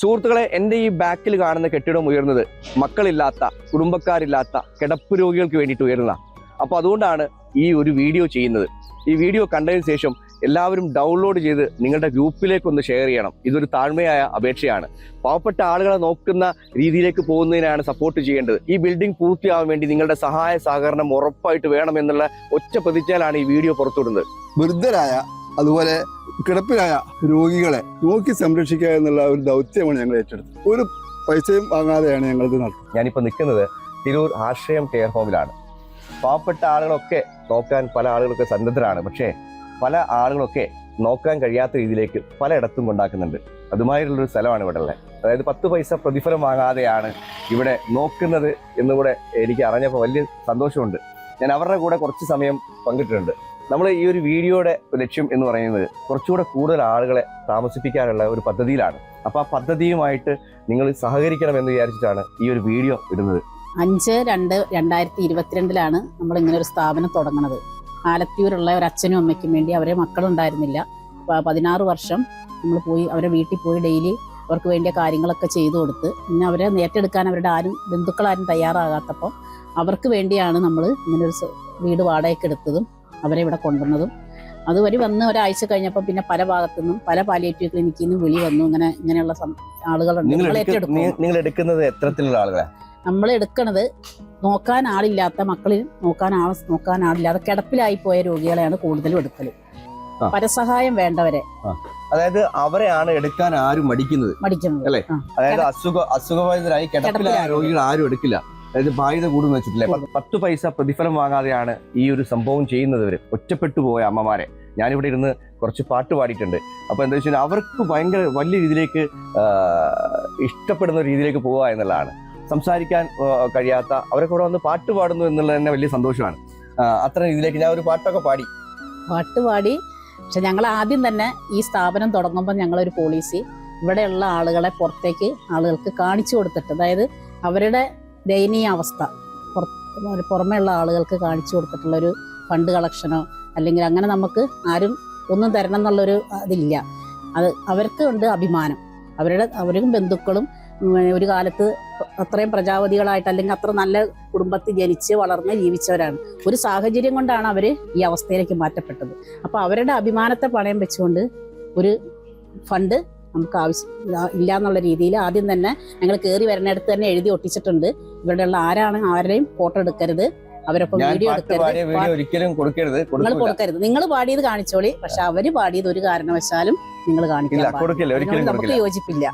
സുഹൃത്തുക്കളെ, എൻ്റെ ഈ ബാക്കിൽ കാണുന്ന കെട്ടിടം ഉയർന്നത് മക്കളില്ലാത്ത, കുടുംബക്കാരില്ലാത്ത കിടപ്പ് രോഗികൾക്ക് വേണ്ടിയിട്ട് ഉയർന്ന. അപ്പോൾ അതുകൊണ്ടാണ് ഈ ഒരു വീഡിയോ ചെയ്യുന്നത്. ഈ വീഡിയോ കണ്ടതിന് ശേഷം എല്ലാവരും ഡൗൺലോഡ് ചെയ്ത് നിങ്ങളുടെ ഗ്രൂപ്പിലേക്ക് ഒന്ന് ഷെയർ ചെയ്യണം. ഇതൊരു താഴ്മയായ അപേക്ഷയാണ്. പാവപ്പെട്ട ആളുകളെ നോക്കുന്ന രീതിയിലേക്ക് പോകുന്നതിനാണ് സപ്പോർട്ട് ചെയ്യേണ്ടത്. ഈ ബിൽഡിംഗ് പൂർത്തിയാവാൻ വേണ്ടി നിങ്ങളുടെ സഹായ സഹകരണം ഉറപ്പായിട്ട് വേണമെന്നുള്ള ഒറ്റ പ്രതിജ്ഞയിലാണ് ഈ വീഡിയോ പുറത്തുവിടുന്നത്. വൃദ്ധരായ അതുപോലെ കിടപ്പിലായ രോഗികളെ നോക്കി സംരക്ഷിക്കുക എന്നുള്ള ഒരു ദൗത്യമാണ് ഞങ്ങൾ ഏറ്റെടുത്തത്. ഒരു പൈസയും വാങ്ങാതെയാണ് ഞങ്ങളിത് നടത്തുന്നത്. ഞാനിപ്പോൾ നിൽക്കുന്നത് തിരൂർ ആശ്രയം കെയർ ഹോമിലാണ്. പാവപ്പെട്ട ആളുകളൊക്കെ നോക്കാൻ പല ആളുകളൊക്കെ സന്നദ്ധരാണ്. പക്ഷേ പല ആളുകളൊക്കെ നോക്കാൻ കഴിയാത്ത രീതിയിലേക്ക് പലയിടത്തും കൊണ്ടാക്കുന്നുണ്ട്. അതുമായിട്ടുള്ളൊരു സ്ഥലമാണ് ഇവിടെ ഉള്ളത്. അതായത് 10 പൈസ പ്രതിഫലം വാങ്ങാതെയാണ് ഇവിടെ നോക്കുന്നത് എന്നുകൂടെ എനിക്ക് അറിഞ്ഞപ്പോൾ വലിയ സന്തോഷമുണ്ട്. ഞാൻ അവരുടെ കൂടെ കുറച്ച് സമയം പങ്കിട്ടിട്ടുണ്ട്. നമ്മൾ ഈ ഒരു വീഡിയോയുടെ ലക്ഷ്യം എന്ന് പറയുന്നത് കുറച്ചുകൂടെ കൂടുതൽ ആളുകളെ താമസിപ്പിക്കാനുള്ള ഒരു പദ്ധതിയിലാണ്. അപ്പോൾ ആ പദ്ധതിയുമായിട്ട് നിങ്ങൾ സഹകരിക്കണമെന്ന് വിചാരിച്ചിട്ടാണ് ഈ ഒരു വീഡിയോ ഇടുന്നത്. 5/2/2022 നമ്മൾ ഇങ്ങനെ ഒരു സ്ഥാപനം തുടങ്ങുന്നത്. ആലത്തിയൂരുള്ള ഒരു അച്ഛനും അമ്മയ്ക്കും വേണ്ടി. അവരെ മക്കളുണ്ടായിരുന്നില്ല. 16 വർഷം നമ്മൾ പോയി അവരെ വീട്ടിൽ പോയി ഡെയിലി അവർക്ക് വേണ്ടിയ കാര്യങ്ങളൊക്കെ ചെയ്തു കൊടുത്ത് പിന്നെ അവരെ ഏറ്റെടുക്കാൻ അവരുടെ ബന്ധുക്കളാരും തയ്യാറാകാത്തപ്പോൾ അവർക്ക് വേണ്ടിയാണ് നമ്മൾ ഇങ്ങനൊരു വീട് വാടകയ്ക്ക് എടുത്തതും അവരെ ഇവിടെ കൊണ്ടുവന്നതും. അതുവരെ വന്ന് ഒരാഴ്ച കഴിഞ്ഞപ്പോൾ പിന്നെ പല ഭാഗത്തുനിന്നും പല പാലിയേറ്റീവ് ക്ലിനിക്കിൽ നിന്നും വിളി വന്നു. ഇങ്ങനെയുള്ള ആളുകളുണ്ട്. നിങ്ങൾ എടുക്കുന്നത് എത്രത്തിലുള്ള ആളുകളെ? നമ്മൾ എടുക്കുന്നത് നോക്കാൻ ആളില്ലാത്ത, മക്കളിൽ നോക്കാൻ ആളില്ലാത്ത കിടപ്പിലായി പോയ രോഗികളെയാണ് കൂടുതലും എടുക്കല്. പരസഹായം വേണ്ടവരെ, അതായത് അവരെയാണ് എടുക്കാൻ ആരും മടിക്കുന്നത് അല്ലേ? അതായത് അസുഖബാധിതരായി കിടപ്പിലായ രോഗികൾ ആരും എടുക്കില്ല. അതായത് ബാധ്യത കൂടുന്ന വെച്ചിട്ടില്ലേ? 10 പൈസ പ്രതിഫലം വാങ്ങാതെയാണ് ഈ ഒരു സംഭവം ചെയ്യുന്നവര്. ഒറ്റപ്പെട്ടു പോയ അമ്മമാരെ ഞാനിവിടെ ഇരുന്ന് കുറച്ച് പാട്ട് പാടിയിട്ടുണ്ട്. അപ്പോൾ എന്താ വെച്ചാൽ അവർക്ക് ഭയങ്കര വലിയ രീതിയിലേക്ക് ഇഷ്ടപ്പെടുന്ന രീതിയിലേക്ക് പോവുക എന്നുള്ളതാണ്. സംസാരിക്കാൻ കഴിയാത്ത അവരൊക്കെ ഇവിടെ വന്ന് പാട്ട് പാടുന്നു എന്നുള്ളത് തന്നെ വലിയ സന്തോഷമാണ്. അത്ര രീതിയിലേക്ക് ഞാൻ ഒരു പാട്ട് പാടി. പക്ഷെ ഞങ്ങൾ ആദ്യം തന്നെ ഈ സ്ഥാപനം തുടങ്ങുമ്പോൾ ഞങ്ങളൊരു പോളിസി ഇവിടെയുള്ള ആളുകളെ പുറത്തേക്ക് ആളുകൾക്ക് കാണിച്ചു കൊടുത്തിട്ട്, അതായത് അവരുടെ ദയനീയ അവസ്ഥ പുറമേയുള്ള ആളുകൾക്ക് കാണിച്ചു കൊടുത്തിട്ടുള്ളൊരു ഫണ്ട് കളക്ഷനോ അല്ലെങ്കിൽ അങ്ങനെ നമുക്ക് ആരും ഒന്നും തരണം എന്നുള്ളൊരു അതില്ല. അത് അവർക്ക് ഉണ്ട് അഭിമാനം. അവരും ബന്ധുക്കളും ഒരു കാലത്ത് അത്രയും പ്രജാപതികളായിട്ട് അല്ലെങ്കിൽ അത്ര നല്ല കുടുംബത്തിൽ ജനിച്ച് വളർന്ന് ജീവിച്ചവരാണ്. ഒരു സാഹചര്യം കൊണ്ടാണ് അവർ ഈ അവസ്ഥയിലേക്ക് മാറ്റപ്പെട്ടത്. അപ്പോൾ അവരുടെ അഭിമാനത്തെ പണയം വെച്ചുകൊണ്ട് ഒരു ഫണ്ട് നമുക്ക് ആവശ്യം ഇല്ല എന്നുള്ള രീതിയിൽ ആദ്യം തന്നെ ഞങ്ങൾ കയറി വരുന്നിടത്ത് തന്നെ എഴുതി ഒട്ടിച്ചിട്ടുണ്ട്. ഇവിടെയുള്ള ആരെയും ഫോട്ടോ എടുക്കരുത്, അവരൊപ്പം വീഡിയോ എടുക്കരുത്, നിങ്ങൾ കൊടുക്കരുത്. നിങ്ങൾ പാടിയത് കാണിച്ചോളി, പക്ഷെ അവര് പാടിയത് ഒരു കാരണവശാലും നിങ്ങൾ കാണിക്കില്ല. നമുക്ക് യോജിപ്പില്ല.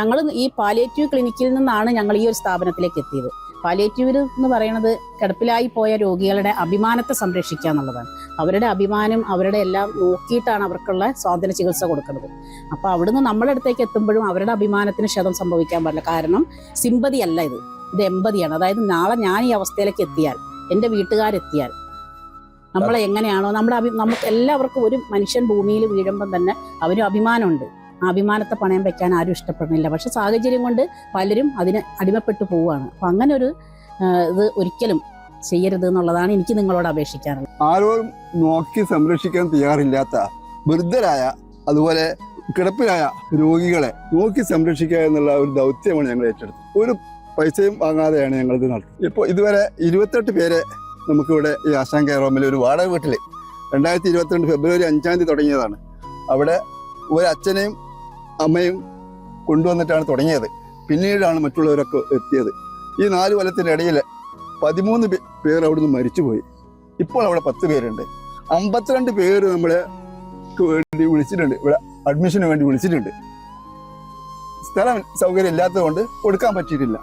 ഞങ്ങൾ ഈ പാലിയേറ്റീവ് ക്ലിനിക്കിൽ നിന്നാണ് ഞങ്ങൾ ഈ ഒരു സ്ഥാപനത്തിലേക്ക് എത്തിയത്. പാലിയേറ്റീവ് എന്ന് പറയുന്നത് കിടപ്പിലായി പോയ രോഗികളുടെ അഭിമാനത്തെ സംരക്ഷിക്കുക എന്നുള്ളതാണ്. അവരുടെ അഭിമാനം അവരുടെ എല്ലാം നോക്കിയിട്ടാണ് അവർക്കുള്ള സ്വാതന്ത്ര്യ ചികിത്സ കൊടുക്കുന്നത്. അപ്പോൾ അവിടുന്ന് നമ്മളെ അടുത്തേക്ക് എത്തുമ്പോഴും അവരുടെ അഭിമാനത്തിന് ക്ഷതം സംഭവിക്കാൻ പാടില്ല. കാരണം സിമ്പതി അല്ല ഇത് എമ്പതിയാണ്. അതായത് നാളെ ഞാൻ ഈ അവസ്ഥയിലേക്ക് എത്തിയാൽ, എൻ്റെ വീട്ടുകാരെത്തിയാൽ നമ്മളെ എങ്ങനെയാണോ നമുക്ക് എല്ലാവർക്കും ഒരു മനുഷ്യൻ ഭൂമിയിൽ വീഴുമ്പം തന്നെ അവരും അഭിമാനമുണ്ട്. ആ അഭിമാനത്തെ പണയം വെക്കാൻ ആരും ഇഷ്ടപ്പെടുന്നില്ല. പക്ഷെ സാഹചര്യം കൊണ്ട് പലരും അതിന് അടിമപ്പെട്ടു പോവുകയാണ്. അപ്പം അങ്ങനെ ഒരു ഇത് ഒരിക്കലും ചെയ്യരുത് എന്നുള്ളതാണ് എനിക്ക് നിങ്ങളോട് അപേക്ഷിക്കാനുള്ളത്. ആരോരും നോക്കി സംരക്ഷിക്കാൻ തയ്യാറില്ലാത്ത വൃദ്ധരായ അതുപോലെ കിടപ്പിലായ രോഗികളെ നോക്കി സംരക്ഷിക്കുക എന്നുള്ള ഒരു ദൗത്യമാണ് ഞങ്ങൾ ഏറ്റെടുത്തത്. ഒരു പൈസയും വാങ്ങാതെയാണ് ഞങ്ങളിത് നടത്തുന്നത്. ഇപ്പോൾ ഇതുവരെ 28 പേരെ നമുക്കിവിടെ ഈ ആശ്രയം കെയർ ഹോമിൽ ഒരു വാടക വീട്ടിൽ 2022 ഫെബ്രുവരി 5 തുടങ്ങിയതാണ്. അവിടെ ഒരു അച്ഛനെയും അമ്മയും കൊണ്ടുവന്നിട്ടാണ് തുടങ്ങിയത്. പിന്നീടാണ് മറ്റുള്ളവരൊക്കെ എത്തിയത്. ഈ 4 കൊല്ലത്തിൻ്റെ ഇടയിൽ 13 പേർ അവിടുന്ന് മരിച്ചുപോയി. ഇപ്പോൾ അവിടെ 10 പേരുണ്ട്. 52 പേര് നമ്മളെ വേണ്ടി വിളിച്ചിട്ടുണ്ട്, ഇവിടെ അഡ്മിഷന് വേണ്ടി വിളിച്ചിട്ടുണ്ട്. സ്ഥലം സൗകര്യം ഇല്ലാത്തതുകൊണ്ട് കൊടുക്കാൻ പറ്റിയിട്ടില്ല.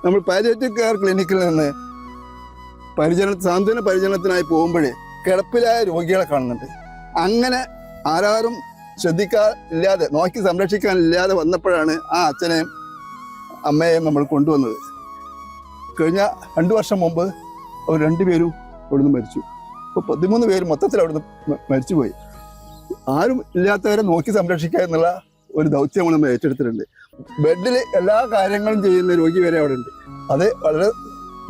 നമ്മൾ പാലിയേറ്റീവ് കെയർ ക്ലിനിക്കിൽ നിന്ന് സാന്ത്വന പരിചരണത്തിനായി പോകുമ്പോഴേ കിടപ്പിലായ രോഗികളെ കാണുന്നുണ്ട്. അങ്ങനെ ആരും ശ്രദ്ധിക്കാനില്ലാതെ നോക്കി സംരക്ഷിക്കാനില്ലാതെ വന്നപ്പോഴാണ് ആ അച്ഛനെയും അമ്മയെയും നമ്മൾ കൊണ്ടുവന്നത്. കഴിഞ്ഞ 2 വർഷം മുമ്പ് അവർ 2 പേരും അവിടുന്ന് മരിച്ചു. ഇപ്പോൾ 13 പേര് മൊത്തത്തിൽ അവിടുന്ന് മരിച്ചുപോയി. ആരും ഇല്ലാത്തവരെ നോക്കി സംരക്ഷിക്കുക എന്നുള്ള ഒരു ദൗത്യമാണ് നമ്മൾ ഏറ്റെടുത്തിട്ടുണ്ട്. ബെഡിൽ എല്ലാ കാര്യങ്ങളും ചെയ്യുന്ന രോഗി വരെ അവിടെ ഉണ്ട്. അത് വളരെ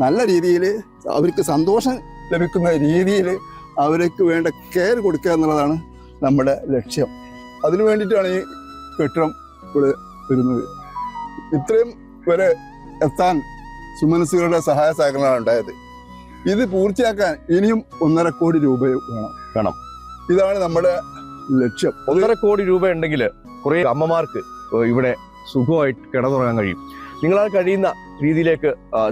നല്ല രീതിയിൽ അവർക്ക് സന്തോഷം ലഭിക്കുന്ന രീതിയിൽ അവർക്ക് വേണ്ട കെയർ കൊടുക്കുക എന്നുള്ളതാണ് നമ്മുടെ ലക്ഷ്യം. അതിനു വേണ്ടിയിട്ടാണ് ഈ കെട്ടിടം ഇവിടെ വരുന്നത്. ഇത്രയും വരെ എത്താൻ സുമനസ്സുകളുടെ സഹായ സഹകരണമാണ് ഉണ്ടായത്. ഇത് പൂർത്തിയാക്കാൻ ഇനിയും 1.5 കോടി രൂപ വേണം. ഇതാണ് നമ്മുടെ ലക്ഷ്യം. 1.5 കോടി രൂപ ഉണ്ടെങ്കിൽ കുറെ അമ്മമാർക്ക് ഇവിടെ സുഖമായിട്ട് കിടന്നുറങ്ങാൻ കഴിയും. നിങ്ങളാൽ കഴിയുന്ന രീതിയിലേക്ക്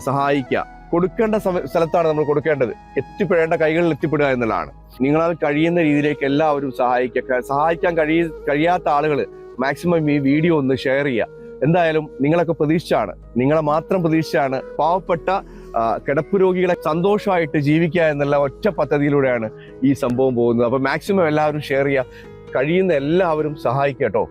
സഹായിക്കുക. കൊടുക്കേണ്ട സ്ഥലത്താണ് നമ്മൾ കൊടുക്കേണ്ടത്. എത്തിപ്പെടേണ്ട കൈകളിൽ എത്തിപ്പെടുക എന്നുള്ളതാണ്. നിങ്ങളാൽ കഴിയുന്ന രീതിയിലേക്ക് എല്ലാവരും സഹായിക്കുക. സഹായിക്കാൻ കഴിയാത്ത ആളുകൾ മാക്സിമം ഈ വീഡിയോ ഒന്ന് ഷെയർ ചെയ്യുക. എന്തായാലും നിങ്ങളൊക്കെ പ്രതീക്ഷിച്ചാണ്, നിങ്ങളെ മാത്രം പ്രതീക്ഷിച്ചാണ് പാവപ്പെട്ട കിടപ്പ് രോഗികളെ സന്തോഷമായിട്ട് ജീവിക്കുക എന്നുള്ള ഒറ്റ പദ്ധതിയിലൂടെയാണ് ഈ സംഭവം പോകുന്നത്. അപ്പൊ മാക്സിമം എല്ലാവരും ഷെയർ ചെയ്യുക. കഴിയുന്ന എല്ലാവരും സഹായിക്കുക കേട്ടോ.